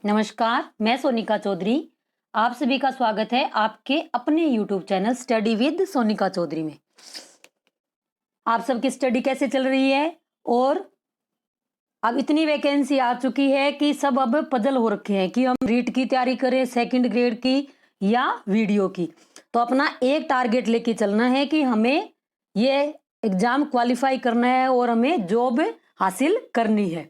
नमस्कार, मैं सोनिका चौधरी। आप सभी का स्वागत है आपके अपने YouTube channel study with Sonika Chaudhary में। आप सबकी स्टडी कैसे चल रही है? और अब इतनी वैकेंसी आ चुकी है कि सब अब पजल हो रखे हैं कि हम रीट की तैयारी करें, सेकंड ग्रेड की या वीडियो की। तो अपना एक टारगेट लेके चलना है कि हमें ये एग्जाम क्वालिफाई करना है और हमें जॉब हासिल करनी है।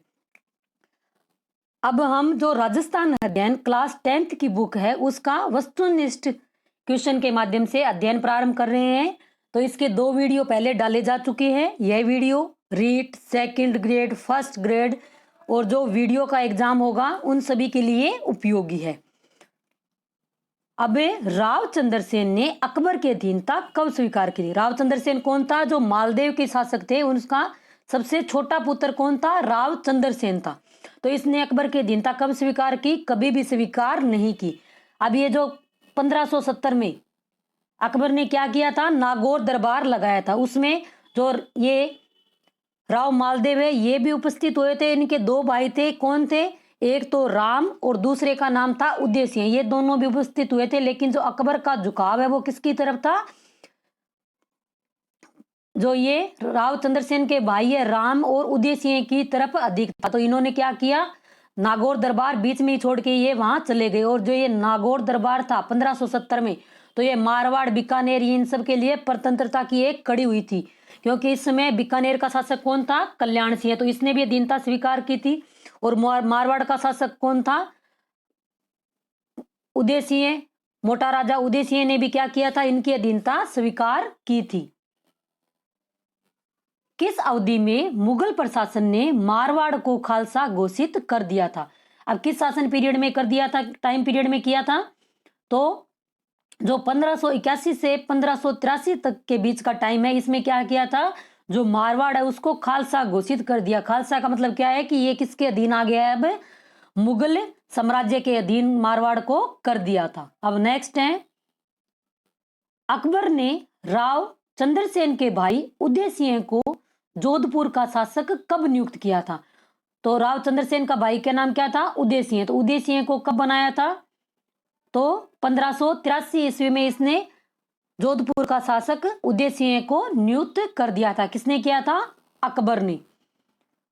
अब हम जो राजस्थान अध्ययन क्लास 10th की बुक है उसका वस्तुनिष्ठ क्वेश्चन के माध्यम से अध्ययन प्रारंभ कर रहे हैं। तो इसके 2 वीडियो पहले डाले जा चुके हैं। यह video REET, second grade, first grade और जो वीडियो का एग्जाम होगा उन सभी के लिए उपयोगी है। अब राव चंद्रसेन ने अकबर की अधीनता कब स्वीकार की? राव चंद्रसेन कौन था? जो मालदेव के शासक थे उनका सबसे छोटा पुत्र कौन था? राव चंद्रसेन था। तो इसने अकबर की अधीनता कब स्वीकार की? कभी भी स्वीकार नहीं की। अब ये जो 1570 में अकबर ने क्या किया था? नागौर दरबार लगाया था। उसमें जो ये राव मालदेव है ये भी उपस्थित हुए थे। इनके 2 भाई थे। कौन थे? एक तो राम और दूसरे का नाम था उदय सिंह। ये दोनों भी उपस्थित हुए थे, लेकिन जो अकबर का झुकाव है वो किसकी तरफ था? जो ये राव चंद्रसेन के भाई है राम और उदय सिंह की तरफ अधिक था। तो इन्होंने क्या किया? नागौर दरबार बीच में ही छोड़ के ये वहां चले गए। और जो ये नागौर दरबार था 1570 में, तो ये मारवाड़, बीकानेर, इन सब के लिए स्वतंत्रता की एक कड़ी हुई थी, क्योंकि इस समय बीकानेर का शासक कौन था? कल्याण सिंह। तो इसने भी अधीनता स्वीकार की थी। और मारवाड़ का शासक कौन था? उदय सिंह। मोटा राजा उदय सिंह ने भी क्या किया था? इनकी अधीनता स्वीकार की थी। किस अवधि में मुगल प्रशासन ने मारवाड़ को खालसा घोषित कर दिया था? अब किस शासन पीरियड में कर दिया था? टाइम पीरियड में किया था? तो जो 1581 से 1583 तक के बीच का टाइम है, इसमें क्या किया था? जो मारवाड़ है उसको खालसा घोषित कर दिया। खालसा का मतलब क्या है कि ये किसके अधीन आ गया है? अब मुगल साम्राज्य के अधीन मारवाड़ को कर दिया था। अब नेक्स्ट है, अकबर ने राव चंद्रसेन के भाई उदय सिंह को जोधपुर का शासक कब नियुक्त किया था? तो राव चंद्रसेन का भाई का नाम क्या था? उदय सिंह। तो उदय सिंह को कब बनाया था? तो 1583 ईस्वी में इसने जोधपुर का शासक उदय सिंह को नियुक्त कर दिया था। किसने किया था? अकबर ने।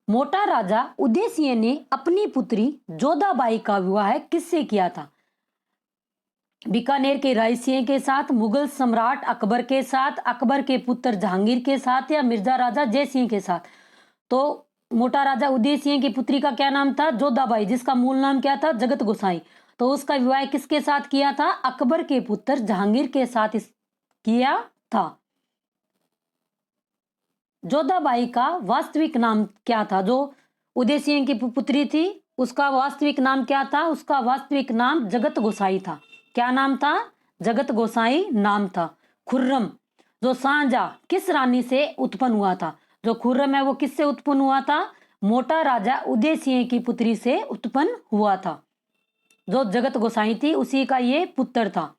मोटा राजा उदय सिंह ने अपनी पुत्री जोधाबाई का विवाह किससे किया था? बीकानेर के राय सिंह के साथ, मुगल सम्राट अकबर के साथ, अकबर के पुत्र जहांगीर के साथ, या मिर्जा राजा जय सिंह के साथ? तो मोटा राजा उदय सिंह की पुत्री का क्या नाम था? जोधाबाई, जिसका मूल नाम क्या था? जगत गोसाई। तो उसका विवाह किसके साथ किया था? अकबर के पुत्र जहांगीर के साथ किया था। जोधाबाई का वास्तविक नाम क्या था? जो उदय सिंह की पुत्री थी उसका वास्तविक नाम क्या था? उसका वास्तविक नाम जगत गोसाई था। क्या नाम था? जगत गोसाई नाम था। खुर्रम, जो शाहजहां किस रानी से उत्पन्न हुआ था? जो खुर्रम है वो किससे उत्पन्न हुआ था? मोटा राजा उदय सिंह की पुत्री से उत्पन्न हुआ था। जो जगत गोसाई थी उसी का ये पुत्र था।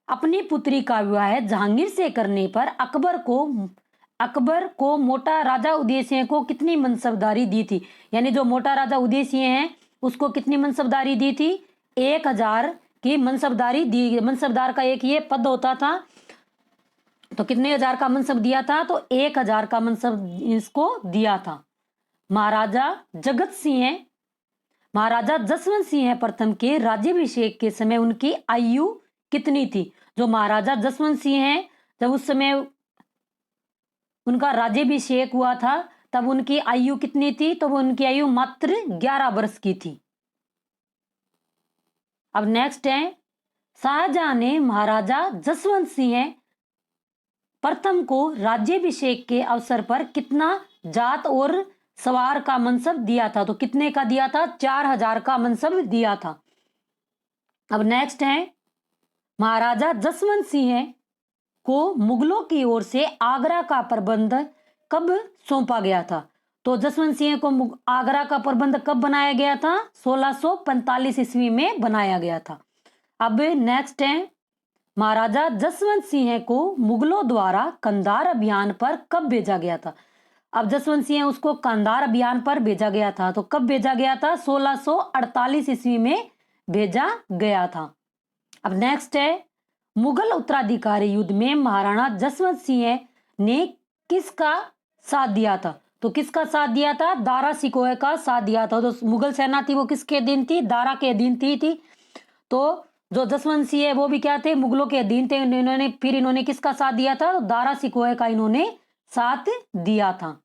अपनी पुत्री का विवाह जहांगीर से करने पर अकबर को मोटा राजा उदय सिंह को कितनी मनसबदारी दी थी? यानी जो मोटा राजा उदय सिंह है उसको कितनी मनसबदारी दी थी? 1000 की मनसबदारी दी। मनसबदार का एक ये पद होता था। तो कितने हजार का मनसब दिया था? तो 1000 का मनसब इसको दिया था। महाराजा जसवंत सिंह प्रथम के राज्याभिषेक के समय उनकी आयु कितनी थी? जो महाराजा जसवंत सिंह है जब उस समय उनका राज्याभिषेक हुआ था तब उनकी आयु कितनी थी? तो वो उनकी आयु मात्र 11 वर्ष की थी। अब नेक्स्ट है, शाहजहां ने महाराजा जसवंत सिंह प्रथम को राज्याभिषेक के अवसर पर कितना जात और सवार का मनसब दिया था? तो कितने का दिया था? 4000 का मनसब दिया था। अब नेक्स्ट है, महाराजा जसवंत सिंह को मुगलों की ओर से आगरा का प्रबंध कब सौंपा गया था? तो जसवंत सिंह को आगरा का प्रबंध कब बनाया गया था? 1645 ईस्वी में बनाया गया था। अब नेक्स्ट है, महाराजा जसवंत सिंह को मुगलों द्वारा कंधार अभियान पर कब भेजा गया था? अब जसवंत सिंह उसको कांधार अभियान पर भेजा गया था। तो कब भेजा गया था? 1648 ईस्वी में भेजा गया था। अब नेक्स्ट है, मुगल उत्तराधिकारी युद्ध में महाराणा जसवंत सिंह ने किसका साथ दिया था? तो किसका साथ दिया था? दारा सिकोहे का साथ दिया था। तो मुगल सेना थी वो किसके अधीन थी? दारा के अधीन थी। तो जो जसवंत सिंह है वो भी क्या थे? मुगलों के अधीन थे। इन्होंने किसका साथ दिया था? तो दारा सिकोहे का इन्होंने साथ दिया था।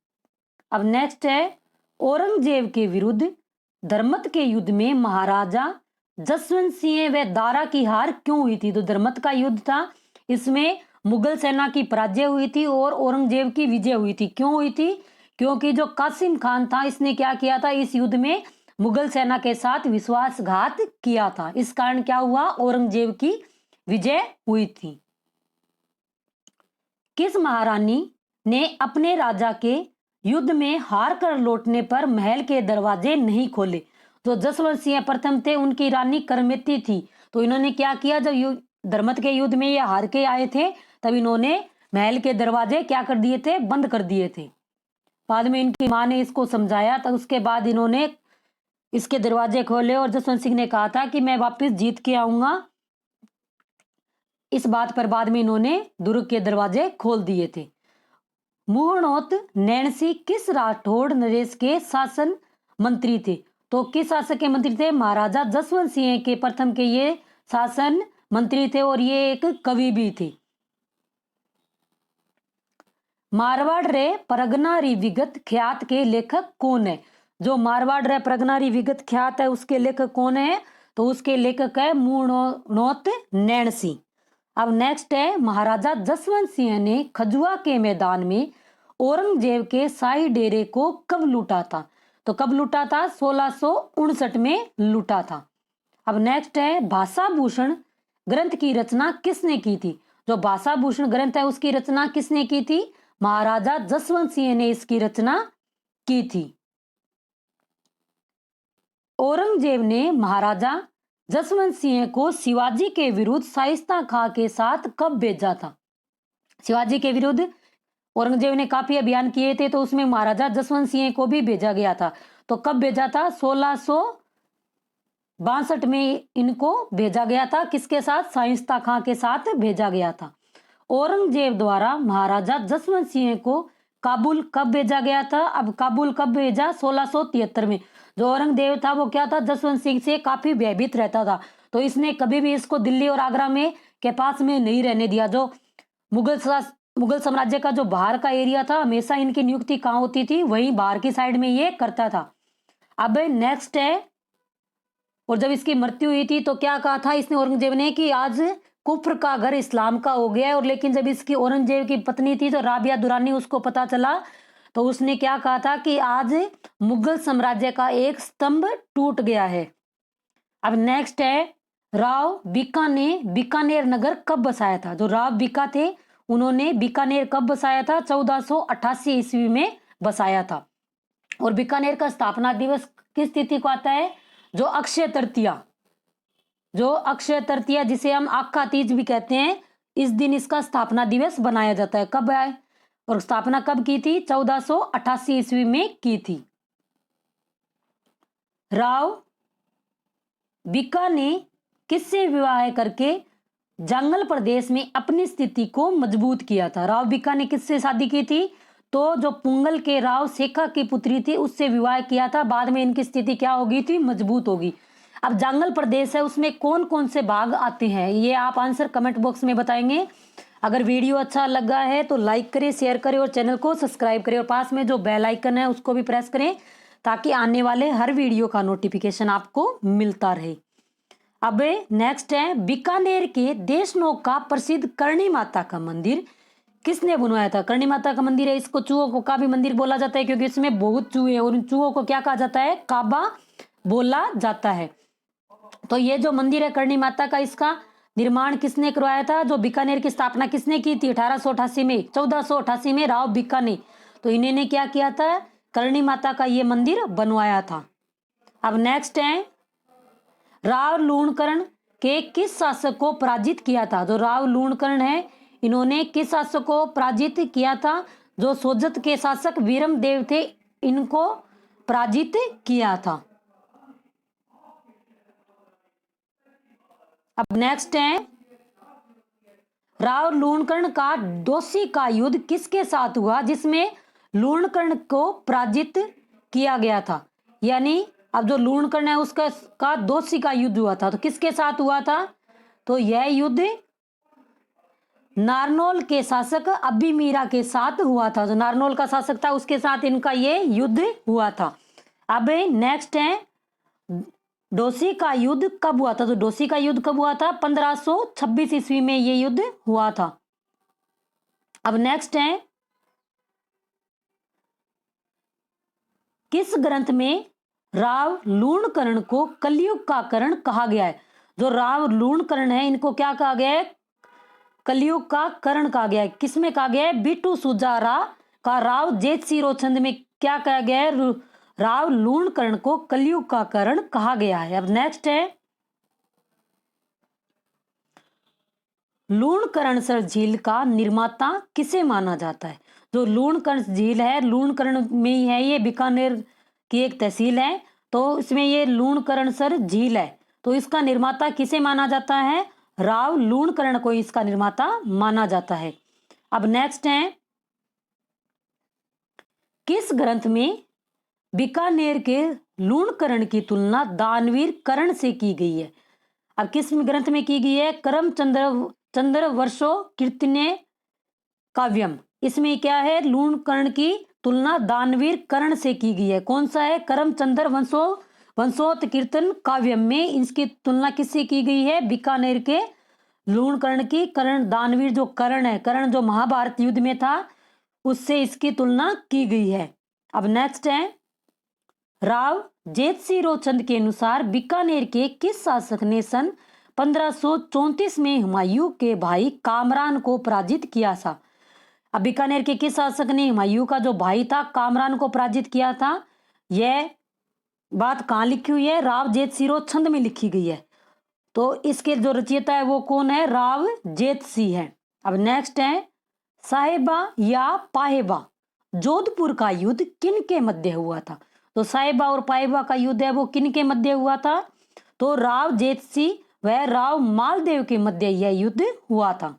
अब नेक्स्ट है, औरंगजेब के विरुद्ध धर्मत के युद्ध में महाराजा जसवंत सिंह व दारा की हार क्यों हुई थी? तो धर्मत का युद्ध था, इसमें मुगल सेना की पराजय हुई थी और औरंगजेब की विजय हुई थी। क्यों हुई थी? क्योंकि जो कासिम खान था इसने क्या किया था? इस युद्ध में मुगल सेना के साथ विश्वासघात किया था। इस कारण क्या हुआ? औरंगजेब की विजय हुई थी। किस महारानी ने अपने राजा के युद्ध में हार कर लौटने पर महल के दरवाजे नहीं खोले? तो जसवंत सिंह प्रथम थे, उनकी रानी करमेती थी। तो इन्होंने क्या किया? जब धर्मत के युद्ध में ये हार के आए थे तब इन्होंने महल के दरवाजे क्या कर दिए थे? बंद कर दिए थे। बाद में इनकी मां ने इसको समझाया, तब उसके बाद इन्होंने इसके दरवाजे खोले और जसवंत सिंह ने कहा था कि मैं वापस जीत के आऊंगा। इस बात पर बाद में इन्होंने दुर्ग के दरवाजे खोल दिए थे। मुहणोत नैणसी किस राठौड़ नरेश के शासन मंत्री थे? तो किस शासक के मंत्री थे? महाराजा जसवंत सिंह के प्रथम के ये शासन मंत्री थे और ये एक कवि भी थे। मारवाड़ रे परगनारी विगत ख्यात के लेखक कौन है? जो मारवाड़ रे परगनारी विगत ख्यात है उसके लेखक कौन है? तो उसके लेखक है मुहणोत नैणसी। अब नेक्स्ट है, महाराजा जसवंत सिंह ने खजुआ के मैदान में औरंगजेब के शाही डेरे को कब लूटा था? तो कब लूटा था? 1659 में लूटा था। अब नेक्स्ट है, भाषा भूषण ग्रंथ की रचना किसने की थी? जो भाषा भूषण ग्रंथ है उसकी रचना किसने की थी? महाराजा जसवंत सिंह ने इसकी रचना की थी। औरंगजेब ने महाराजा जसवंत सिंह को शिवाजी के विरुद्ध शाइस्ता खां के साथ कब भेजा था? शिवाजी के विरुद्ध औरंगजेब ने काफी अभियान किए थे, तो उसमें महाराजा जसवंत सिंह को भी भेजा गया था। तो कब भेजा था? 1662 में इनको भेजा गया था। किसके साथ? शाइस्ता खां के साथ भेजा गया था। औरंगजेब द्वारा महाराजा जसवंत सिंह को काबुल कब भेजा गया था? अब काबुल कब भेजा? 1673 में। जो औरंगजेब था वो क्या था? जसवंत सिंह से काफी भयभीत रहता था, तो इसने कभी भी इसको दिल्ली और आगरा में के पास में नहीं रहने दिया। जो मुगल साम्राज्य का जो बाहर का एरिया था, हमेशा इनकी नियुक्ति कहाँ होती थी? वहीं बाहर की साइड में ये करता था। अब नेक्स्ट है, और जब इसकी मृत्यु हुई थी तो क्या कहा था इसने औरंगजेब ने कि आज कुफ्र का घर इस्लाम का हो गया है। और लेकिन जब इसकी औरंगजेब की पत्नी थी तो राबिया दुरानी, उसको पता चला तो उसने क्या कहा था कि आज मुगल साम्राज्य का एक स्तंभ टूट गया है। अब नेक्स्ट है, राव बीका ने बीकानेर नगर कब बसाया था? जो राव बीका थे उन्होंने बीकानेर कब बसाया था? 1488 ईस्वी में बसाया था। और बीकानेर का स्थापना दिवस किस तिथि को आता है? जो अक्षय तृतीया जिसे हम आखा तीज भी कहते हैं, इस दिन इसका स्थापना दिवस बनाया जाता है। कब है और स्थापना कब की थी? 1488 ईस्वी में की थी। राव बीका ने किससे विवाह करके जंगल प्रदेश में अपनी स्थिति को मजबूत किया था? राव बीका ने किससे शादी की थी? तो जो पुंगल के राव शेखा की पुत्री थी उससे विवाह किया था। बाद में इनकी स्थिति क्या होगी थी? मजबूत होगी। अब जंगल प्रदेश है उसमें कौन कौन से भाग आते हैं, ये आप आंसर कमेंट बॉक्स में बताएंगे। अगर वीडियो अच्छा लगा है तो लाइक करें, शेयर करें और चैनल को सब्सक्राइब करें और पास में जो बेल आइकन है उसको भी प्रेस करें ताकि आने वाले हर वीडियो का नोटिफिकेशन आपको मिलता रहे। अब नेक्स्ट है, बीकानेर के देशनोक का प्रसिद्ध करणी माता का मंदिर किसने बनवाया था? करणी माता का मंदिर है, इसको चूहों का भी मंदिर बोला जाता है क्योंकि इसमें बहुत चूहे हैं और उन चूहों को क्या कहा जाता है? काबा बोला जाता है। तो ये जो मंदिर है करणी माता का, इसका निर्माण किसने करवाया था? जो बीकानेर की स्थापना किसने की थी? 1888 में। 1488 में राव बीका ने, तो इन्होंने क्या किया था? करणी माता का ये मंदिर बनवाया था। अब नेक्स्ट है, राव लूणकरण के किस शासक को पराजित किया था? जो राव लूणकरण है इन्होंने किस शासक को पराजित किया था? जो सोजत के शासक वीरम देव थे इनको पराजित किया था। अब नेक्स्ट है राव लूणकर्ण का दोषी का युद्ध किसके साथ हुआ जिसमें लूणकर्ण को पराजित किया गया था। यानी अब जो लूणकर्ण है उसका का दोषी का युद्ध हुआ था तो किसके साथ हुआ था, तो यह युद्ध नारनौल के शासक अभिमीरा के साथ हुआ था। जो नारनौल का शासक था उसके साथ इनका ये युद्ध हुआ था। अब नेक्स्ट है डोसी का युद्ध कब हुआ था, तो डोसी का युद्ध कब हुआ था, 1526 ईस्वी में ये युद्ध हुआ था। अब नेक्स्ट है किस ग्रंथ में राव लूणकर्ण को कलयुग का कर्ण कहा गया है। जो राव लूणकर्ण है इनको क्या कहा गया है, कलयुग का कर्ण कहा गया है। किसमें कहा गया है, बिटू सुजारा का राव जेठ सिरोचंद में क्या कहा गया है, राव लूणकर्ण को कलयुग का कर्ण कहा गया है। अब नेक्स्ट है लूणकरणसर झील का निर्माता किसे माना जाता है। जो लूणकर्ण झील है लूणकर्ण में ही है, ये बीकानेर की एक तहसील है, तो इसमें ये लूणकरणसर झील है। तो इसका निर्माता किसे माना जाता है, राव लूणकर्ण को इसका निर्माता माना जाता है। अब नेक्स्ट है किस ग्रंथ में बीकानेर के लूणकर्ण की तुलना दानवीर कर्ण से की गई है। अब किस ग्रंथ में की गई है, करमचंद्र वर्षो कीर्तने काव्यम। इसमें क्या है, लूणकर्ण की तुलना दानवीर कर्ण से की गई है। कौन सा है, करमचंद्र वंशोत कीर्तन काव्यम में इसकी तुलना किससे की गई है, बीकानेर के लूणकर्ण की। कर्ण दानवीर जो कर्ण है, कर्ण जो महाभारत युद्ध में था उससे इसकी तुलना की गई है। अब नेक्स्ट है राव जेठसिरोचंद के अनुसार बीकानेर के किस शासक ने सन 1534 में हुमायूं के भाई कामरान को पराजित किया था। अब बीकानेर के किस शासक ने हुमायूं का जो भाई था कामरान को पराजित किया था, यह बात कहाँ लिखी हुई है, राव जेठसिरोचंद में लिखी गई है। तो इसके जो रचयिता है वो कौन है, राव जेठसी है। अब नेक्स्ट है साहेबा या पाहेबा जोधपुर का युद्ध किन के मध्य हुआ था। तो साहेबा और पाहेबा का युद्ध है वो किन के मध्य हुआ था, तो राव जेठसी व राव मालदेव के मध्य यह युद्ध हुआ था।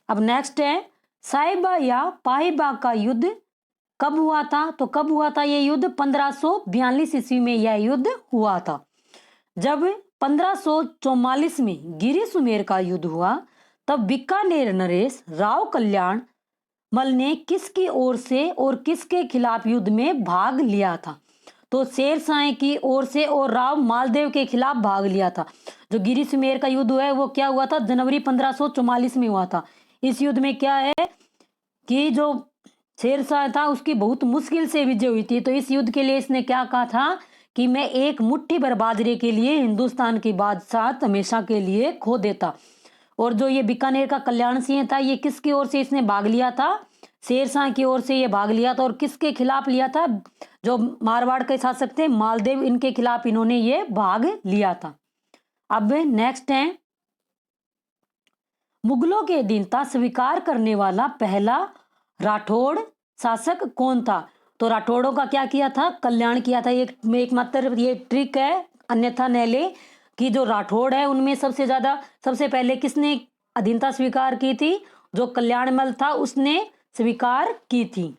अब नेक्स्ट है साहेबा या पाहेबा का युद्ध कब हुआ था, तो कब हुआ था यह युद्ध, 1542 ईस्वी में यह युद्ध हुआ था। जब 1544 में गिरी सुमेर का युद्ध हुआ तब बीकानेर नरेश राव कल्याण मल ने किसकी ओर से और किसके खिलाफ युद्ध में भाग लिया था। तो शेरशाह की ओर से और राव मालदेव के खिलाफ भाग लिया था। जो गिरी सुमेर का युद्ध हुआ है वो क्या हुआ था, जनवरी 1544 में हुआ था। इस युद्ध में क्या है कि जो शेरशाह था उसकी बहुत मुश्किल से विजय हुई थी। तो इस युद्ध के लिए इसने क्या कहा था कि मैं एक मुट्ठी भर बाजरे के लिए हिंदुस्तान की बादशाह हमेशा के लिए खो देता। और जो ये बीकानेर का कल्याण सिंह था ये किसकी ओर से इसने भाग लिया था, शेरशाह की ओर से ये भाग लिया था। और किसके खिलाफ लिया था, जो मारवाड़ के शासक थे मालदेव, इनके खिलाफ इन्होंने ये भाग लिया था। अब नेक्स्ट है मुगलों के अधीनता स्वीकार करने वाला पहला राठौड़ शासक कौन था। तो राठौड़ों का क्या किया था, कल्याण किया था। एक मात्र ये ट्रिक है, अन्यथा नहले कि जो राठौड़ है उनमें सबसे पहले किसने अधीनता स्वीकार की थी, जो कल्याणमल था उसने स्वीकार की थी।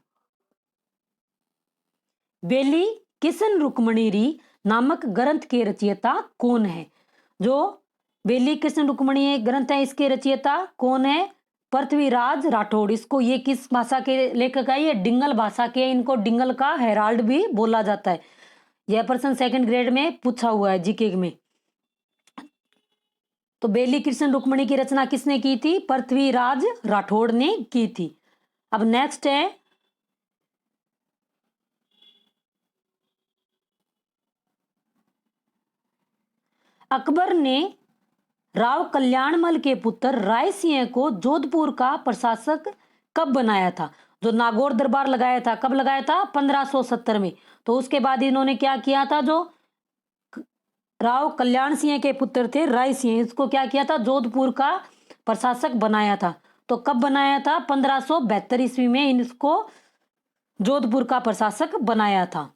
बेली किशन रुक्मणी री नामक ग्रंथ के रचयिता कौन है। जो बेली कृष्ण रुक्मणी ग्रंथ है इसके रचयिता कौन है, पृथ्वीराज राठौड़। इसको ये किस भाषा के लेखक है, ये डिंगल भाषा के, इनको डिंगल का हेराल्ड भी बोला जाता है। यह प्रश्न सेकंड ग्रेड में पूछा हुआ है जीके में। तो बेली कृष्ण रुक्मणी की रचना किसने की थी, पृथ्वीराज राठौड़ ने की थी। अब नेक्स्ट है अकबर ने राव कल्याणमल के पुत्र राय सिंह को जोधपुर का प्रशासक कब बनाया था। जो नागौर दरबार लगाया था, कब लगाया था, 1570 में। तो उसके बाद इन्होंने क्या किया था, जो राव कल्याण सिंह के पुत्र थे राय सिंह, इसको क्या किया था, जोधपुर का प्रशासक बनाया था। तो कब बनाया था? 1572 ईस्वी में इनको जोधपुर का प्रशासक बनाया था।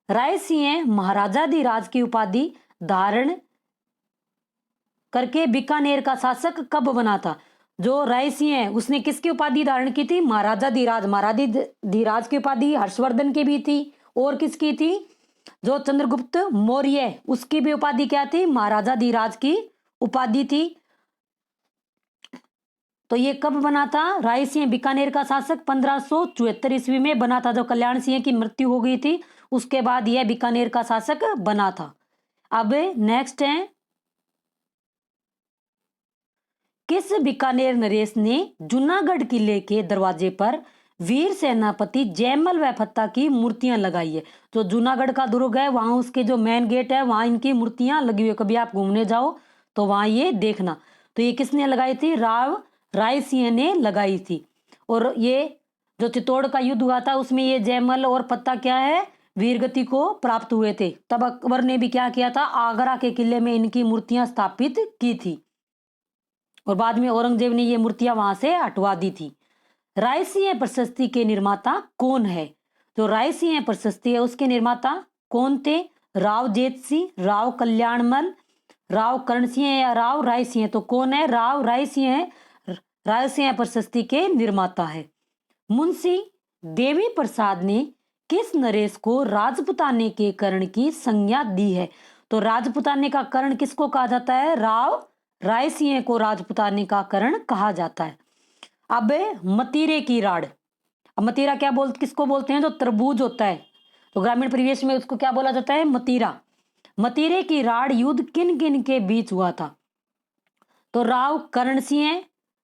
राय सिंह महाराजाधिराज की उपाधि धारण करके बीकानेर का शासक कब बना था? जो राय सिंह है उसने किसकी उपाधि धारण की थी? महाराजाधिराज। महाराजाधिराज की उपाधि हर्षवर्धन की भी थी और किसकी थी? जो चंद्रगुप्त मौर्य उसकी भी उपाधि क्या थी? महाराजाधिराज की उपाधि थी। तो ये कब बना था? राय सिंह बीकानेर का शासक 1574 ईस्वी में बना था। जो कल्याण सिंह की मृत्यु हो गई थी उसके बाद यह बीकानेर का शासक बना था। अब नेक्स्ट है, किस बीकानेर नरेश ने जूनागढ़ किले के दरवाजे पर वीर सेनापति जयमल व फत्ता की मूर्तियां लगाई है? जो जूनागढ़ का दुर्ग है वहां उसके जो मेन गेट है वहां इनकी मूर्तियां लगी हुई है। कभी आप घूमने जाओ तो वहां ये देखना। तो ये किसने लगाई थी? राय सिंह ने लगाई थी। और ये जो चित्तौड़ का युद्ध हुआ था उसमें ये जयमल और फत्ता क्या है? वीरगति को प्राप्त हुए थे। तब अकबर ने भी क्या किया था? आगरा के किले में इनकी मूर्तियां स्थापित की थी और बाद में औरंगजेब ने ये मूर्तियां वहां से हटवा दी थी। राय सिंह प्रशस्ति के निर्माता कौन है? जो राय सिंह प्रशस्ति है उसके निर्माता कौन थे? राव जेठ सिंह, राव कल्याणमल, राव कर्ण सिंह या राव राय सिंह? तो कौन है? राव राय सिंह राय सिंह प्रशस्ति के निर्माता है। मुंशी देवी प्रसाद ने किस नरेश को राजपुताने के कर्ण की संज्ञा दी है? तो राजपुताने का कर्ण किसको कहा जाता है? राव राय सिंह को राजपुताने का कर्ण कहा जाता है। अब मतीरे की राड़। अब मतीरा किसको बोलते हैं? जो तरबूज होता है तो ग्रामीण परिवेश में उसको क्या बोला जाता है? मतीरा। मतीरे की राड़ युद्ध किन किन के बीच हुआ था? तो राव कर्ण सिंह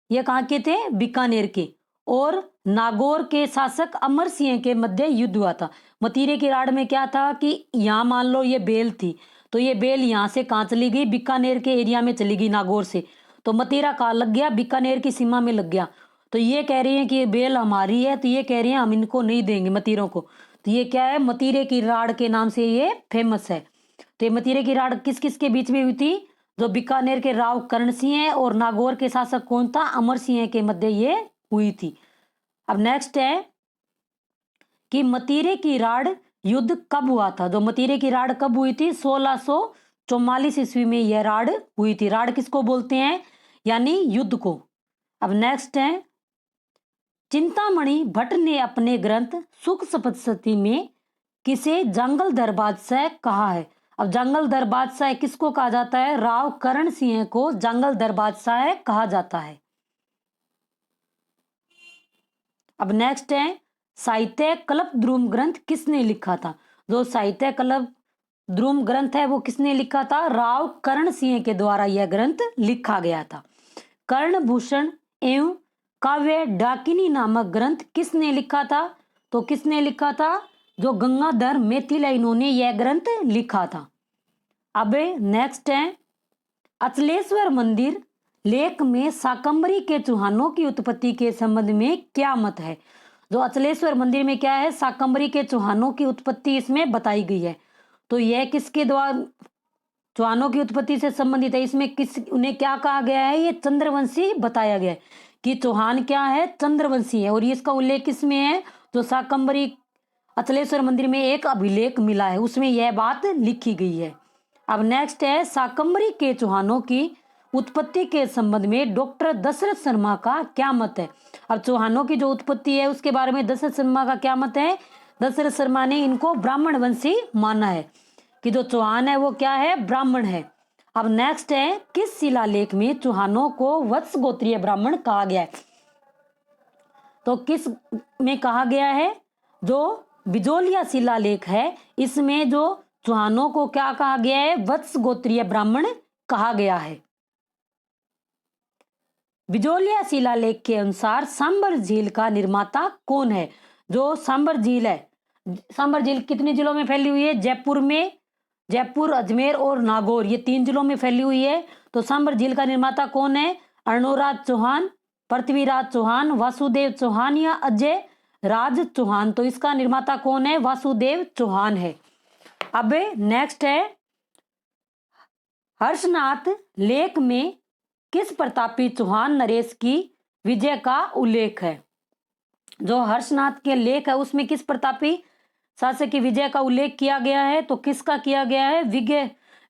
ये कहाँ के थे? बीकानेर के। और नागौर के शासक अमर सिंह के मध्य युद्ध हुआ था। मतीरे की राड़ में क्या था कि यहाँ मान लो ये बेल थी तो ये बेल यहाँ से कहाँ चली गई? बीकानेर के एरिया में चली गई नागौर से। तो मतीरा कहाँ लग गया? बीकानेर की सीमा में लग गया। तो ये कह रही है कि ये बेल हमारी है, तो ये कह रही है हम इनको नहीं देंगे मतीरों को। तो ये क्या है? मतीरे की राड़ के नाम से ये फेमस है। तो ये मतीरे की राड़ किस किस के बीच में हुई थी? जो बीकानेर के राव कर्ण सिंह और नागौर के शासक कौन था? अमर सिंह के मध्य ये हुई थी। अब नेक्स्ट है कि मतीरे की राड़ युद्ध कब हुआ था? जो मतीरे की राड़ कब हुई थी? 1644 ईस्वी में यह राड़ हुई थी। राड़ किसको बोलते हैं? यानी युद्ध को। अब नेक्स्ट है, चिंतामणि भट्ट ने अपने ग्रंथ सुख सप्तशती में किसे जंगल दर बादशाह कहा है? अब जंगल दर बादशाह किसको कहा जाता है? राव कर्ण सिंह को जंगल दर बादशाह कहा जाता है। अब नेक्स्ट है, साहित्य कल्पद्रुम ग्रंथ किसने लिखा था? जो साहित्य कल्पद्रुम ग्रंथ है वो किसने लिखा था? राव कर्ण सिंह के द्वारा यह ग्रंथ लिखा गया था। कर्णभूषण एवं काव्य डाकिनी नामक ग्रंथ किसने लिखा था? तो किसने लिखा था? जो गंगाधर मैथिल इन्होंने यह ग्रंथ लिखा था। अब नेक्स्ट है, अचलेश्वर मंदिर लेख में शाकंभरी के चौहानों की उत्पत्ति के संबंध में क्या मत है? जो अचलेश्वर मंदिर में क्या है? शाकंभरी के चौहानों की उत्पत्ति इसमें बताई गई है। तो यह किसके द्वारा चौहानों की उत्पत्ति से संबंधित है? इसमें उन्हें क्या कहा गया है? ये चंद्रवंशी बताया गया है कि चौहान क्या है? चंद्रवंशी है। और इसका उल्लेख किसमें है? जो शाकंभरी अचलेश्वर मंदिर में एक अभिलेख मिला है उसमें यह बात लिखी गई है। अब नेक्स्ट है, शाकंभरी के चौहानों की उत्पत्ति के संबंध में डॉक्टर दशरथ शर्मा का क्या मत है? अब चौहानों की जो उत्पत्ति है उसके बारे में दशरथ शर्मा का क्या मत है? दशरथ शर्मा ने इनको ब्राह्मण वंशी माना है कि जो चौहान है वो क्या है? ब्राह्मण है। अब नेक्स्ट है, किस शिलालेख में चौहानों को वत्स गोत्रीय ब्राह्मण कहा गया है? तो किस में कहा गया है? जो बिजोलिया शिलालेख है इसमें जो चौहानों को क्या कहा गया है? वत्स गोत्रीय ब्राह्मण कहा गया है। बिजोलिया शिलालेख के अनुसार सांबर झील का निर्माता कौन है? जो सांबर झील है, सांबर झील कितने जिलों में फैली हुई है? जयपुर, अजमेर और नागौर, ये 3 जिलों में फैली हुई है। तो सांबर झील का निर्माता कौन है? अर्णोराज चौहान, पृथ्वीराज चौहान, वासुदेव चौहान या अजय राज चौहान? तो इसका निर्माता कौन है? वासुदेव चौहान है। अब नेक्स्ट है, हर्षनाथ लेख में किस प्रतापी चौहान नरेश की विजय का उल्लेख है? जो हर्षनाथ के लेख है उसमें किस प्रतापी शासक की विजय का उल्लेख किया गया है? तो किसका किया गया है?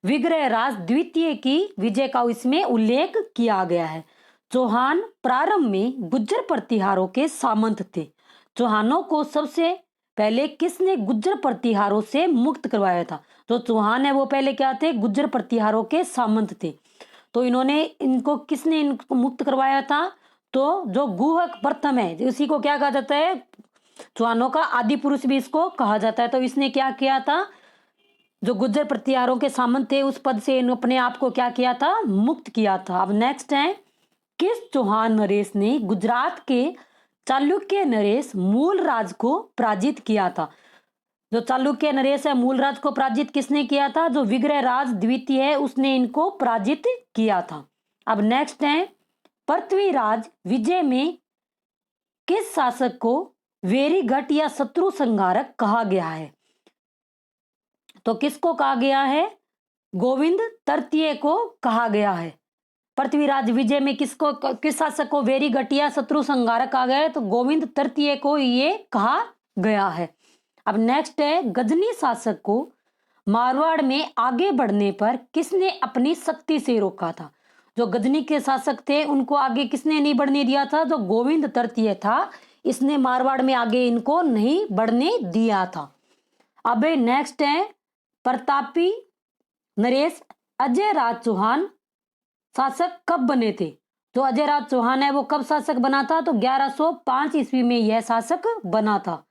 विग्रह राज द्वितीय की विजय का इसमें उल्लेख किया गया है। चौहान प्रारंभ में गुज्जर प्रतिहारों के सामंत थे। चौहानों को सबसे पहले किसने गुज्जर प्रतिहारों से मुक्त करवाया था? जो चौहान है वो पहले क्या थे? गुज्जर प्रतिहारों के सामंत थे। तो इनको किसने इनको मुक्त करवाया था? तो जो गुहक प्रथम है उसी को क्या कहा जाता है? चौहानों का आदि पुरुष भी इसको कहा जाता है। तो इसने क्या किया था? जो गुज्जर प्रतिहारों के सामंत थे उस पद से अपने आप को क्या किया था? मुक्त किया था। अब नेक्स्ट है, किस चौहान नरेश ने गुजरात के चालुक्य नरेश मूलराज को पराजित किया था? जो चालुक्य नरेश है मूलराज को पराजित किसने किया था? जो विग्रह राज द्वितीय है उसने इनको पराजित किया था। अब नेक्स्ट है, पृथ्वीराज विजय में किस शासक को वेरीगट या शत्रु संहारक कहा गया है? तो किसको कहा गया है? गोविंद तृतीय को कहा गया है। पृथ्वीराज विजय में किस शासक को वेरीगट या शत्रु संहारक कहा गया है? तो गोविंद तृतीय को ये कहा गया है। अब नेक्स्ट है, गजनी शासक को मारवाड़ में आगे बढ़ने पर किसने अपनी शक्ति से रोका था? जो गजनी के शासक थे उनको आगे किसने नहीं बढ़ने दिया था? जो गोविंद तृतीय था इसने मारवाड़ में आगे इनको नहीं बढ़ने दिया था। अब नेक्स्ट है, प्रतापी नरेश अजय राज चौहान शासक कब बने थे? जो अजय राज चौहान है वो कब शासक बना था? तो 1105 ईस्वी में यह शासक बना था।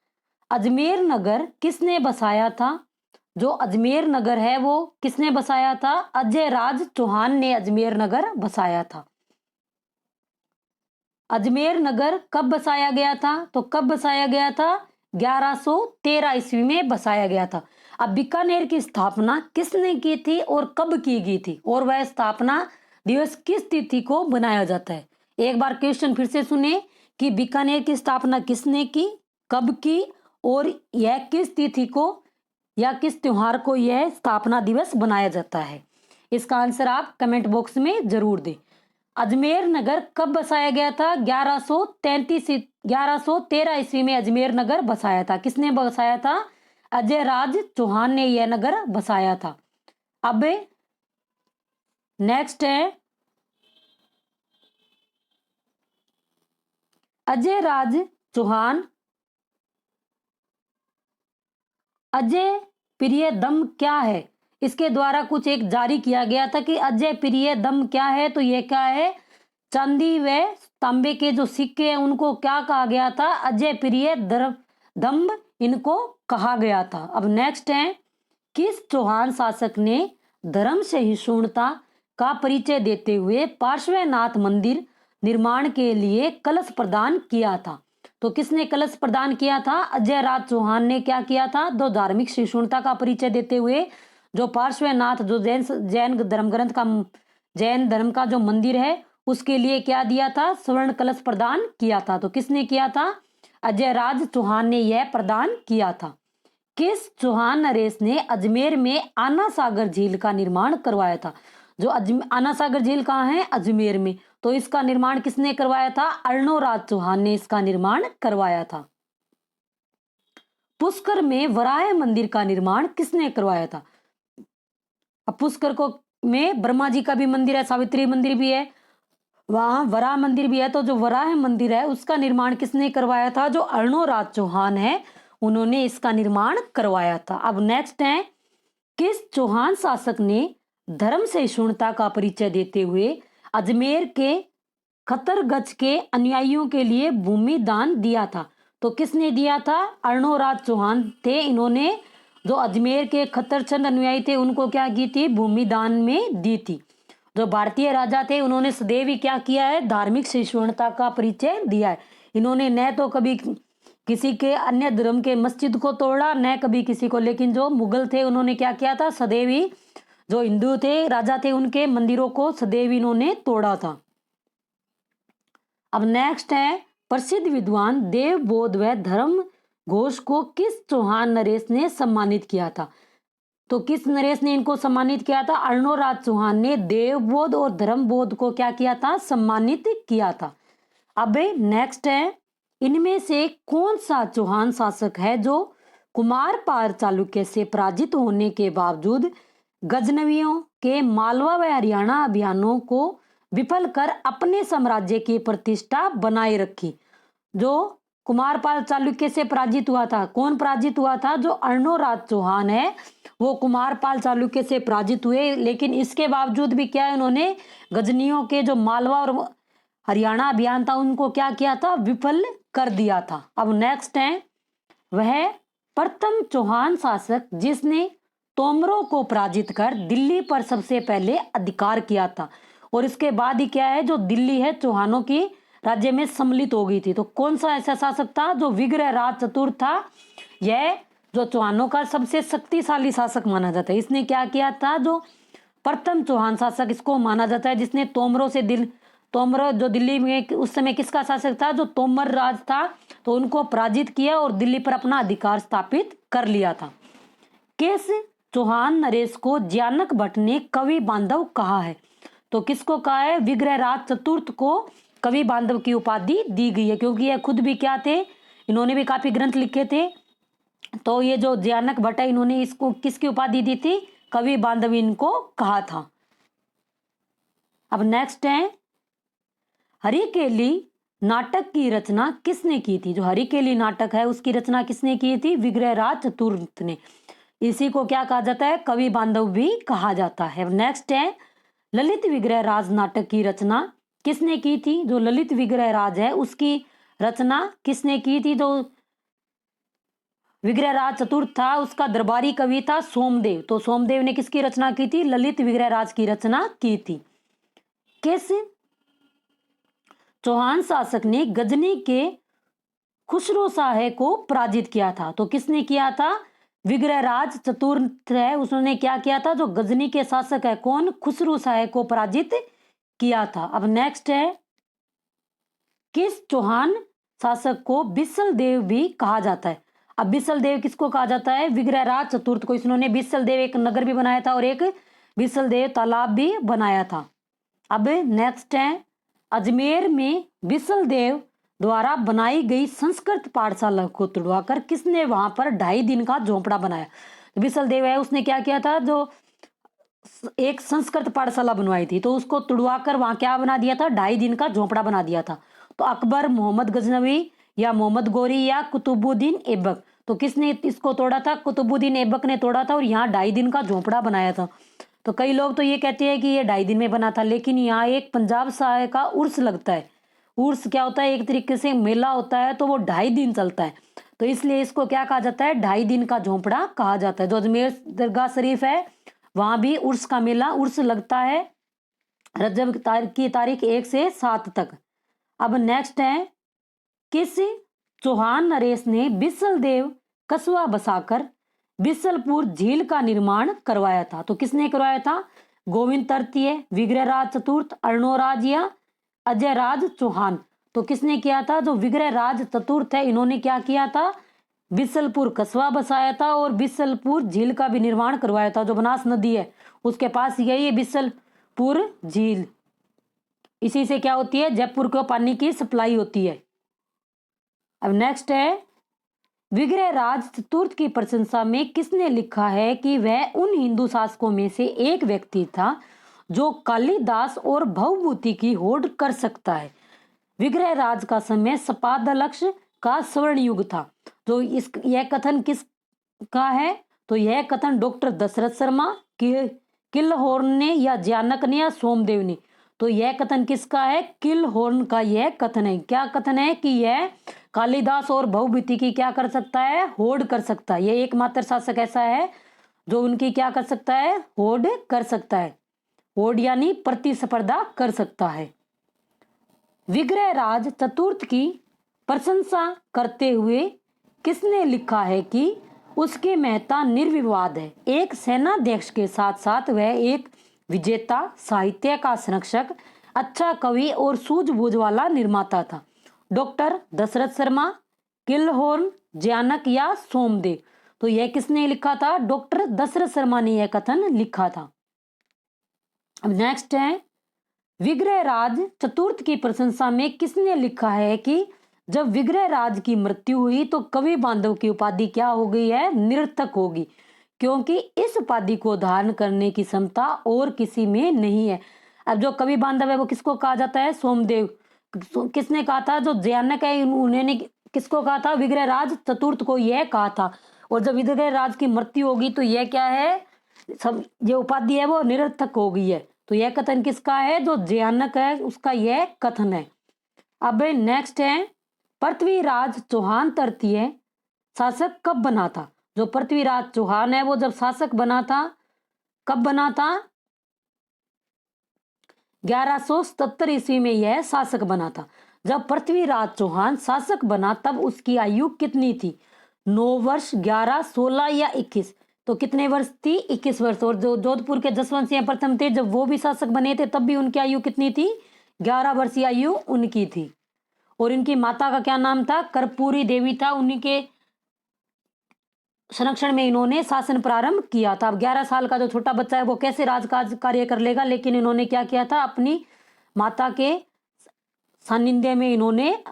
अजमेर नगर किसने बसाया था? जो अजमेर नगर है वो किसने बसाया था? अजय राज चौहान ने अजमेर नगर बसाया था। अजमेर नगर कब बसाया गया था? तो कब बसाया गया था? 1113 ईस्वी में बसाया गया था। अब बीकानेर की स्थापना किसने की थी और कब की गई थी? और वह स्थापना दिवस किस तिथि को बनाया जाता है? एक बार क्वेश्चन फिर से सुने कि बीकानेर की स्थापना किसने की, कब की और यह किस तिथि को या किस त्योहार को यह स्थापना दिवस बनाया जाता है? इसका आंसर आप कमेंट बॉक्स में जरूर दें। अजमेर नगर कब बसाया गया था? 1113 ईस्वी में अजमेर नगर बसाया था। किसने बसाया था? अजय राज चौहान ने यह नगर बसाया था। अब नेक्स्ट है, अजय राज चौहान अजय प्रिय दम क्या है? इसके द्वारा कुछ एक जारी किया गया था कि अजय प्रिय दम क्या है? तो यह क्या है? चांदी व तांबे के जो सिक्के हैं उनको क्या कहा गया था? अजय प्रिय दम्भ इनको कहा गया था। अब नेक्स्ट है, किस चौहान शासक ने धर्म सहिष्णुता का परिचय देते हुए पार्श्वनाथ मंदिर निर्माण के लिए कलश प्रदान किया था? तो किसने कलश प्रदान किया था? अजय राज चौहान ने क्या किया था? दो धार्मिक सहिष्णुता का परिचय देते हुए जो पार्श्वनाथ जो जैन धर्म ग्रंथ का जैन धर्म का जो मंदिर है उसके लिए क्या दिया था? स्वर्ण कलश प्रदान किया था। तो किसने किया था? अजय राज चौहान ने यह प्रदान किया था। किस चौहान नरेश ने अजमेर में आना सागर झील का निर्माण करवाया था? जो आना सागर झील कहाँ है? अजमेर में। तो इसका निर्माण किसने करवाया था? अर्णोराज चौहान ने इसका निर्माण करवाया था। पुष्कर में वराह मंदिर का निर्माण किसने करवाया था? अब पुष्कर को में ब्रह्मा जी का भी मंदिर है, सावित्री मंदिर भी है, वहां वराह मंदिर भी है। तो जो वराह मंदिर है उसका निर्माण किसने करवाया था? जो अर्णोराज चौहान है उन्होंने इसका निर्माण करवाया था। अब नेक्स्ट है, किस चौहान शासक ने धर्म सहिष्णुता का परिचय देते हुए अजमेर के खतरगज के अनुयायियों के लिए भूमि दान दिया था? तो किसने दिया था? अर्णोराज चौहान थे। इन्होंने जो अजमेर के खतरचंद अनुयायी थे उनको क्या की थी? भूमि दान में दी थी। जो भारतीय राजा थे उन्होंने सदैव ही क्या किया है? धार्मिक सहिष्णुता का परिचय दिया है। इन्होंने न तो कभी किसी के अन्य धर्म के मस्जिद को तोड़ा न कभी किसी को, लेकिन जो मुगल थे उन्होंने क्या किया था? सदैव ही जो हिंदू थे राजा थे उनके मंदिरों को सदैव इन्होंने तोड़ा था। अब नेक्स्ट है, प्रसिद्ध विद्वान देवबोध व धर्म घोष को किस चौहान नरेश ने सम्मानित किया था? तो किस नरेश ने इनको सम्मानित किया था? अर्णोराज चौहान ने देवबोध और धर्मबोध को क्या किया था? सम्मानित किया था। अब नेक्स्ट है, इनमें से कौन सा चौहान शासक है जो कुमारपाल चालुक्य से पराजित होने के बावजूद गजनवियों के मालवा व हरियाणा अभियानों को विफल कर अपने साम्राज्य की प्रतिष्ठा बनाए रखी? जो कुमारपाल चालुक्य से पराजित हुआ था, कौन पराजित हुआ था? जो अर्णोराज चौहान है वो कुमारपाल चालुक्य से पराजित हुए, लेकिन इसके बावजूद भी क्या है, उन्होंने गजनियों के जो मालवा और हरियाणा अभियान था उनको क्या किया था? विफल कर दिया था। अब नेक्स्ट है, वह प्रथम चौहान शासक जिसने तोमरों को पराजित कर दिल्ली पर सबसे पहले अधिकार किया था, और इसके बाद ही क्या है, जो दिल्ली है चौहानों की राज्य में सम्मिलित हो गई थी। तो कौन सा ऐसा शासक था? जो विग्रहराज चतुर्थ था। यह जो चौहानों का सबसे शक्तिशाली शासक माना जाता है। इसने क्या किया था? जो प्रथम चौहान शासक इसको माना जाता है जिसने तोमरों से तोमर जो दिल्ली में उस समय किसका शासक था? जो तोमर राज था, तो उनको पराजित किया और दिल्ली पर अपना अधिकार स्थापित कर लिया था। किस चौहान नरेश को ज्ञानक भट्ट ने कवि बांधव कहा है? तो किसको कहा है? विग्रहराज चतुर्थ को कवि बांधव की उपाधि दी गई है, क्योंकि यह खुद भी क्या थे, इन्होंने भी काफी ग्रंथ लिखे थे। तो ये जो ज्ञानक भट्ट है, इन्होंने इसको किसकी उपाधि दी थी? कवि बांधव इनको कहा था। अब नेक्स्ट है, हरिकेली नाटक की रचना किसने की थी? जो हरिकेली नाटक है उसकी रचना किसने की थी? विग्रहराज चतुर्थ ने। इसी को क्या कहा जाता है? कवि बांधव भी कहा जाता है। नेक्स्ट है, ललित विग्रहराज नाटक की रचना किसने की थी? जो ललित विग्रहराज है उसकी रचना किसने की थी? जो विग्रहराज चतुर्थ था उसका दरबारी कवि था सोमदेव। तो सोमदेव ने किसकी रचना की थी? ललित विग्रहराज की रचना की थी। किस चौहान शासक ने गजनी के खुसरो शाह को पराजित किया था? तो किसने किया था? विग्रहराज चतुर्थ है उसने क्या किया था? जो गजनी के शासक है कौन? खुसरो शाह को पराजित किया था। अब नेक्स्ट है, किस चौहान शासक को बिसल देव भी कहा जाता है? अब बिसल देव किसको कहा जाता है? विग्रहराज चतुर्थ को। इन्होंने बिसल देव एक नगर भी बनाया था और एक बिसल देव तालाब भी बनाया था। अब नेक्स्ट है, अजमेर में बिसल देव द्वारा बनाई गई संस्कृत पाठशाला को तुड़वाकर किसने वहां पर 2.5 दिन का झोंपड़ा बनाया? बिसल देव है उसने क्या किया था? जो एक संस्कृत पाठशाला बनवाई थी तो उसको तुड़वाकर वहां क्या बना दिया था? 2.5 दिन का झोंपड़ा बना दिया था। तो अकबर, मोहम्मद गजनवी या मोहम्मद गोरी या कुतुबुद्दीन ऐबक, तो किसने इसको तोड़ा था? कुतुबुद्दीन ऐबक ने तोड़ा था और यहाँ 2.5 दिन का झोंपड़ा बनाया था। तो कई लोग तो ये कहते हैं कि ये 2.5 दिन में बना था, लेकिन यहाँ एक पंजाब शाह का उर्स लगता है। उर्स क्या होता है? एक तरीके से मेला होता है, तो वो 2.5 दिन चलता है, तो इसलिए इसको क्या कहा जाता है? 2.5 दिन का झोंपड़ा कहा जाता है। जो अजमेर दरगाह शरीफ है वहां भी उर्स का मेला उर्स लगता है रजब की तारीख 1 से 7 तक। अब नेक्स्ट है, किस चौहान नरेश ने बिसल देव कस्बा बसाकर बिसलपुर झील का निर्माण करवाया था? तो किसने करवाया था? गोविंद तृतीय, विग्रहराज चतुर्थ, अर्णोराज या अजयराज चौहान। तो किसने किया था? जो विग्रहराज चतुर्थ है इन्होंने क्या किया था? बिसलपुर कस्बा बसाया था और बिसलपुर झील का भी निर्माण करवाया था। जो बनास नदी है उसके पास यही है बिसलपुर झील। इसी से क्या होती है? जयपुर को पानी की सप्लाई होती है। अब नेक्स्ट है, विग्रहराज चतुर्थ की प्रशंसा में किसने लिखा है कि वह उन हिंदू शासकों में से एक व्यक्ति था जो कालिदास और भवभूति की होड़ कर सकता है? विग्रहराज का समय सपादलक्ष का स्वर्ण युग था। तो यह कथन किस का है? तो यह कथन डॉक्टर दशरथ शर्मा, किलहोर्न ने या ज्ञानक ने या सोमदेव ने? तो यह कथन किसका है? किलहोर्न का यह कथन है। क्या कथन है? कि यह कालिदास और भवभूति की क्या कर सकता है? होड़ कर सकता है। यह एकमात्र शासक ऐसा है जो उनकी क्या कर सकता है? होड़ कर सकता है। होड़ यानी प्रतिस्पर्धा कर सकता है। विग्रहराज चतुर्थ की प्रशंसा करते हुए किसने लिखा है कि उसकी महत्ता निर्विवाद है? एक सेनाध्यक्ष के साथ साथ वह एक विजेता, साहित्य का संरक्षक, अच्छा कवि और सूझबूझ वाला निर्माता था। डॉक्टर दशरथ शर्मा, किलहोर्न, ज्ञानक या सोमदेव? तो यह किसने लिखा था? डॉक्टर दशरथ शर्मा ने यह कथन लिखा था। अब नेक्स्ट है, विग्रहराज चतुर्थ की प्रशंसा में किसने लिखा है कि जब विग्रहराज की मृत्यु हुई तो कवि बांधव की उपाधि क्या हो गई है? निरर्थक होगी, क्योंकि इस उपाधि को धारण करने की क्षमता और किसी में नहीं है। अब जो कवि बांधव है वो किसको कहा जाता है? सोमदेव। किसने कहा था? जो जयानक है उन्होंने किसको कहा था? विग्रहराज चतुर्थ को यह कहा था। और जब विग्रहराज की मृत्यु होगी तो यह क्या है? सब ये उपाधि है वो निरर्थक हो गई है। तो यह कथन किसका है? जो जयानक है उसका यह कथन है। अब नेक्स्ट है, पृथ्वीराज चौहान तृतीय शासक कब बना था? जो पृथ्वीराज चौहान है वो जब शासक बना था, कब बना था? 1177 ईस्वी में यह शासक बना था। जब पृथ्वीराज चौहान शासक बना तब उसकी आयु कितनी थी? 9 वर्ष, 11, 16 या 21? तो कितने वर्ष थी? 21 वर्ष। और जो जोधपुर के जसवंत सिंह प्रथम थे, जब वो भी शासक बने थे तब भी उनकी आयु कितनी थी? 11 वर्षीय आयु उनकी थी। और इनकी माता का क्या नाम था? कर्पूरी देवी था। उन्हीं के संरक्षण में इन्होंने शासन प्रारंभ किया था। अब 11 साल का जो छोटा बच्चा है वो कैसे राजकाज कार्य कर लेगा? लेकिन इन्होंने क्या किया था? अपनी माता के सानिध्य में इन्होंने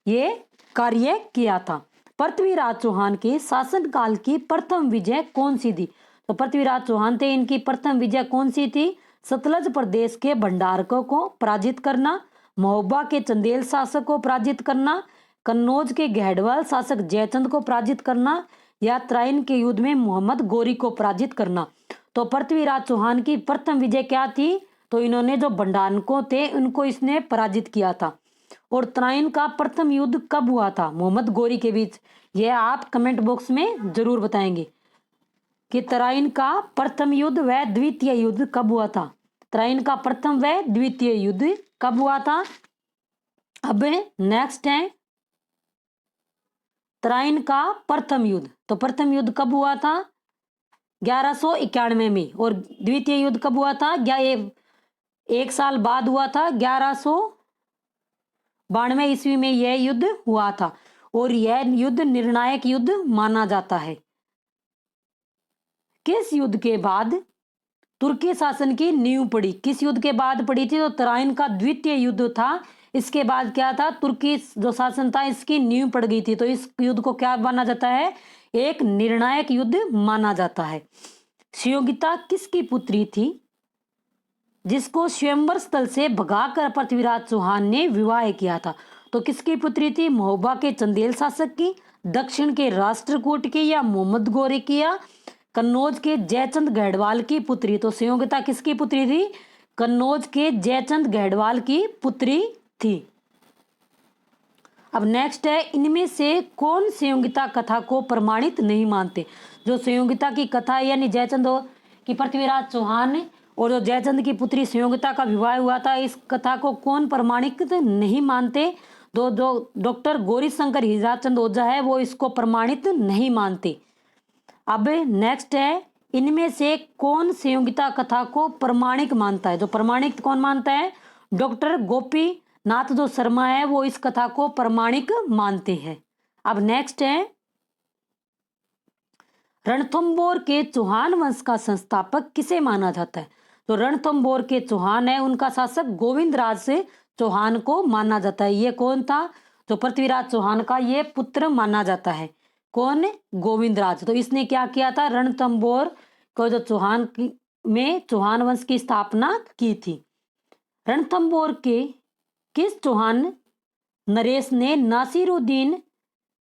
ये कार्य किया था। पृथ्वीराज चौहान के शासनकाल की प्रथम विजय कौन सी थी? तो पृथ्वीराज चौहान थे, इनकी प्रथम विजय कौन सी थी? सतलज प्रदेश के भंडारकों को पराजित करना, महोबा के चंदेल शासक को पराजित करना, कन्नौज के गहडवाल शासक जयचंद को पराजित करना, या त्राइन के युद्ध में मोहम्मद गोरी को पराजित करना। तो पृथ्वीराज चौहान की प्रथम विजय क्या थी? तो इन्होंने जो भंडारकों थे उनको इसने पराजित किया था। और त्राइन का प्रथम युद्ध कब हुआ था? मोहम्मद गोरी के बीच। यह आप कमेंट बॉक्स में जरूर बताएंगे कि त्राइन का प्रथम युद्ध व द्वितीय युद्ध कब हुआ था। त्राइन का प्रथम व द्वितीय युद्ध कब हुआ था? अब नेक्स्ट है, त्राइन का प्रथम युद्ध। तो प्रथम युद्ध कब हुआ था? 1191 में। और द्वितीय युद्ध कब हुआ था? एक साल बाद हुआ था, 1192 ईस्वी में यह युद्ध हुआ था। और यह युद्ध निर्णायक युद्ध माना जाता है। किस युद्ध के बाद तुर्की शासन की नींव पड़ी? किस युद्ध के बाद पड़ी थी? तो त्राइन का द्वितीय युद्ध था। इसके बाद क्या था? तुर्की जो शासन था इसकी नींव पड़ गई थी। तो इस युद्ध को क्या माना जाता है? एक निर्णायक युद्ध माना जाता है। सुयोगिता किसकी पुत्री थी जिसको स्वयंवर स्थल से भगाकर पृथ्वीराज चौहान ने विवाह किया था? तो किसकी पुत्री थी? महोबा के चंदेल शासक की, दक्षिण के राष्ट्रकूट की, या मोहम्मद गोरी की, या कन्नौज के जयचंद गढ़वाल की पुत्री? तो सुयोगिता किसकी पुत्री थी? कन्नौज के जयचंद गढ़वाल की पुत्री थी। अब नेक्स्ट है, इनमें से कौन संयोगिता कथा को प्रमाणित नहीं मानते? जो संयोगिता की कथा यानी जयचंद की पृथ्वीराज चौहान और जो जयचंद की पुत्री संयोगिता का विवाह हुआ था, इस कथा को कौन प्रमाणित नहीं मानते? जो डॉक्टर गौरी शंकर हीराचंद ओझा है वो इसको प्रमाणित नहीं मानते। अब नेक्स्ट है, इनमें से कौन संयोगिता कथा को प्रमाणिक मानता है? जो प्रमाणिक कौन मानता है? डॉक्टर गोपीनाथ जो शर्मा है वो इस कथा को प्रमाणिक मानते हैं। अब नेक्स्ट है, रणथंभौर के चौहान वंश का संस्थापक किसे माना जाता है? तो रणथंभौर के चौहान है उनका शासक गोविंदराज से चौहान को माना जाता है। ये कौन था? जो पृथ्वीराज चौहान का ये पुत्र माना जाता है। कौन? गोविंदराज। तो इसने क्या किया था? रणथंभौर को जो चौहान वंश की स्थापना की थी। रणथंभौर के किस चौहान नरेश ने नासिरुद्दीन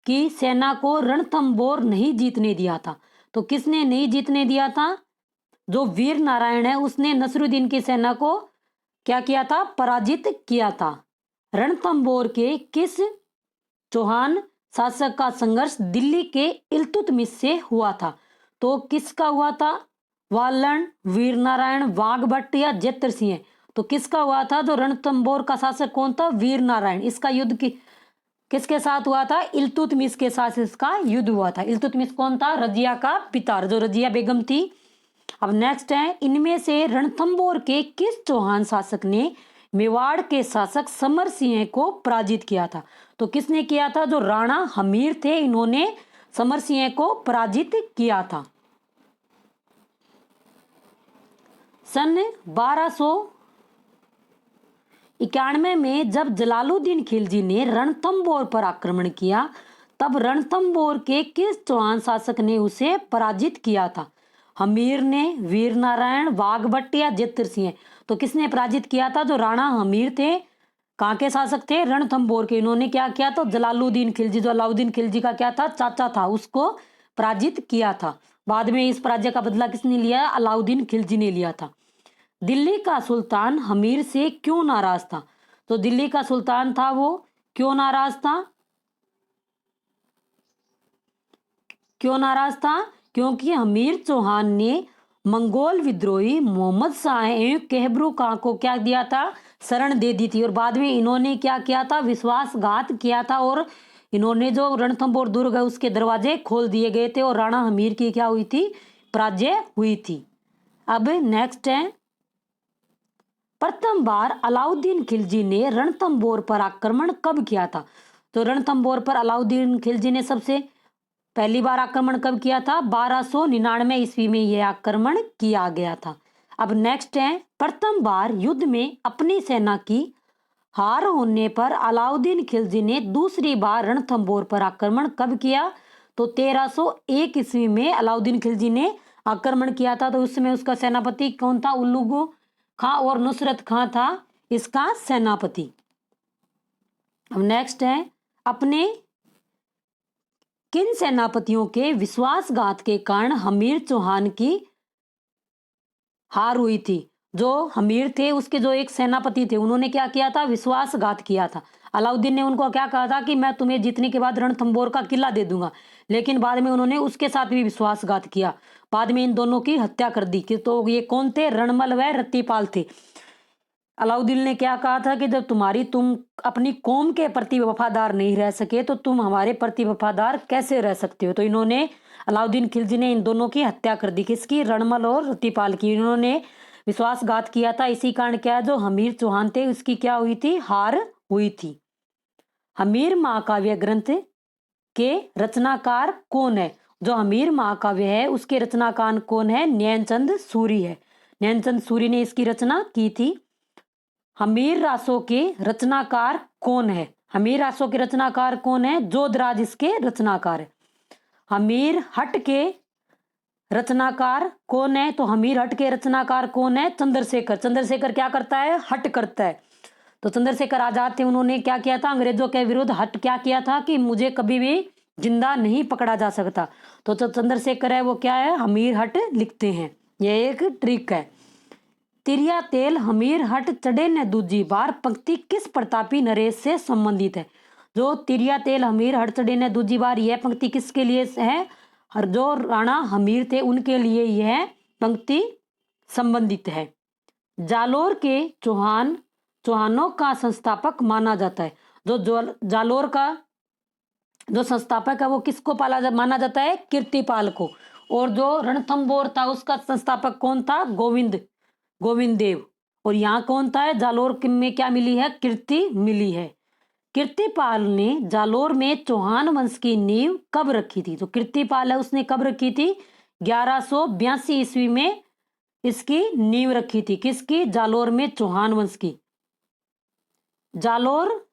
की सेना को रणथंभौर नहीं जीतने दिया था? तो किसने नहीं जीतने दिया था? जो वीर नारायण है उसने नसरुद्दीन की सेना को क्या किया था? पराजित किया था। रणथंभौर के किस चौहान शासक का संघर्ष दिल्ली के इल्तुतमिश से हुआ था? तो किसका हुआ था? वालन, वीर नारायण, वाघभट्ट या जेतर सिंह? तो किसका हुआ था? जो रणथंभौर का शासक कौन था? वीर नारायण। इसका युद्ध किसके साथ हुआ था? इल्तुतमिश के साथ इसका युद्ध हुआ था। इल्तुतमिश कौन था? रजिया का पिता, जो रजिया बेगम थी। अब नेक्स्ट है, इनमें से रणथंभौर के किस चौहान शासक ने मेवाड़ के शासक समर सिंह को पराजित किया था? तो किसने किया था? जो राणा हमीर थे इन्होंने समरसिंह को पराजित किया था। सन 1291 में जब जलालुद्दीन खिलजी ने रणथंभौर पर आक्रमण किया, तब रणथंभौर के किस चौहान शासक ने उसे पराजित किया था? हमीर ने, वीर नारायण, बाघभट्ट या जेतर सिंह? तो किसने पराजित किया था? जो राणा हमीर थे, कहाँ के शासक थे? रणथंभौर के। इन्होंने क्या किया? तो जलालुद्दीन खिलजी, जो अलाउद्दीन खिलजी का क्या था? चाचा था, उसको पराजित किया था। बाद में इस पराजय का बदला किसने लिया? अलाउद्दीन खिलजी ने लिया था। दिल्ली का सुल्तान हमीर से क्यों नाराज था? तो दिल्ली का सुल्तान था वो क्यों नाराज था? क्यों नाराज था? क्योंकि हमीर चौहान ने मंगोल विद्रोही मोहम्मद शाह एवं कहबरू खां को क्या दिया था? शरण दे दी थी। और बाद में इन्होंने क्या किया था? विश्वासघात किया था और इन्होंने जो रणथंभौर दुर्ग है उसके दरवाजे खोल दिए गए थे और राणा हमीर की क्या हुई थी? पराजय हुई थी। अब नेक्स्ट है, प्रथम बार अलाउद्दीन खिलजी ने रणथंभौर पर आक्रमण कब किया था? तो रणथंभौर पर अलाउद्दीन खिलजी ने सबसे पहली बार आक्रमण कब किया था? 1299 ईस्वी में यह आक्रमण किया गया था। अब नेक्स्ट है, प्रथम बार युद्ध में अपनी सेना की हार होने पर अलाउद्दीन खिलजी ने दूसरी बार रणथंभौर पर आक्रमण कब किया? तो 1301 ईस्वी में अलाउद्दीन खिलजी ने आक्रमण किया था। तो उस समय उसका सेनापति कौन था? उल्लुगु खां और नुसरत खां था इसका सेनापति। अब नेक्स्ट है, अपने किन सेनापतियों के विश्वासघात के कारण हमीर चौहान की हार हुई थी? जो हमीर थे उसके जो एक सेनापति थे, उन्होंने क्या किया था? विश्वासघात किया था। अलाउद्दीन ने उनको क्या कहा था कि मैं तुम्हें जीतने के बाद रणथंभौर का किला दे दूंगा, लेकिन बाद में उन्होंने उसके साथ भी विश्वासघात किया। बाद में इन दोनों की हत्या कर दी। कि तो ये कौन थे? रणमल व रत्तीपाल थे। अलाउद्दीन ने क्या कहा था कि जब तुम अपनी कौम के प्रति वफादार नहीं रह सके तो तुम हमारे प्रति वफादार कैसे रह सकते हो? तो इन्होंने, अलाउद्दीन खिलजी ने इन दोनों की हत्या कर दी। किसकी? रणमल और रत्तीपाल की। इन्होंने विश्वासघात किया था। इसी कारण क्या, जो हमीर चौहान थे उसकी क्या हुई थी? हार हुई थी। हमीर महाकाव्य ग्रंथ के रचनाकार कौन है? जो हमीर महाकाव्य है उसके रचनाकार कौन है? नैनचंद सूरी है। नैनचंद सूरी ने इसकी रचना की थी। हमीर रासों के रचनाकार कौन है? हमीर रासों के रचनाकार कौन है? जोधराज इसके रचनाकार है। हमीर हट के रचनाकार कौन है? तो हमीर हट के रचनाकार कौन है? चंद्रशेखर। चंद्रशेखर क्या करता है? हट करता है। तो चंद्रशेखर आजाद थे, उन्होंने क्या किया था? अंग्रेजों के विरुद्ध हट क्या किया था कि मुझे कभी भी जिंदा नहीं पकड़ा जा सकता। तो जो चंद्रशेखर है वो क्या है? हमीर हट लिखते हैं। यह एक ट्रिक है। तिरिया तेल हमीर हट चढ़े न दूजी बार पंक्ति किस प्रतापी नरेश से संबंधित है? जो तिरिया तेल हमीर हट चढ़े न दूजी बार, यह पंक्ति किसके लिए है? और जो राणा हमीर थे उनके लिए यह पंक्ति संबंधित है। जालोर के चौहानों का संस्थापक माना जाता है। जो जालोर का जो संस्थापक है वो किसको माना जाता है? कीर्तिपाल को। और जो रणथंभौर था उसका संस्थापक कौन था? गोविंद देव। और यहाँ कौन था? जालोर में क्या मिली है? कीर्ति मिली है। कीर्तिपाल ने जालोर में चौहान वंश की नींव कब रखी थी? तो कीर्तिपाल है उसने कब रखी थी? 1182 ईस्वी में इसकी नींव रखी थी। किसकी? जालोर में चौहान वंश की। जालोर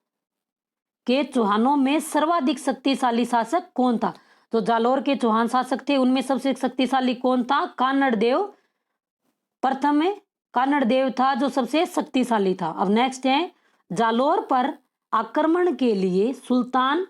के चौहानों में सर्वाधिक शक्तिशाली शासक कौन था? तो जालोर के चौहान शासक थे, उनमें सबसे शक्तिशाली कौन था? कानड़ देव प्रथम में कानड़ देव था जो सबसे शक्तिशाली था। अब नेक्स्ट है, जालोर पर आक्रमण के लिए सुल्तान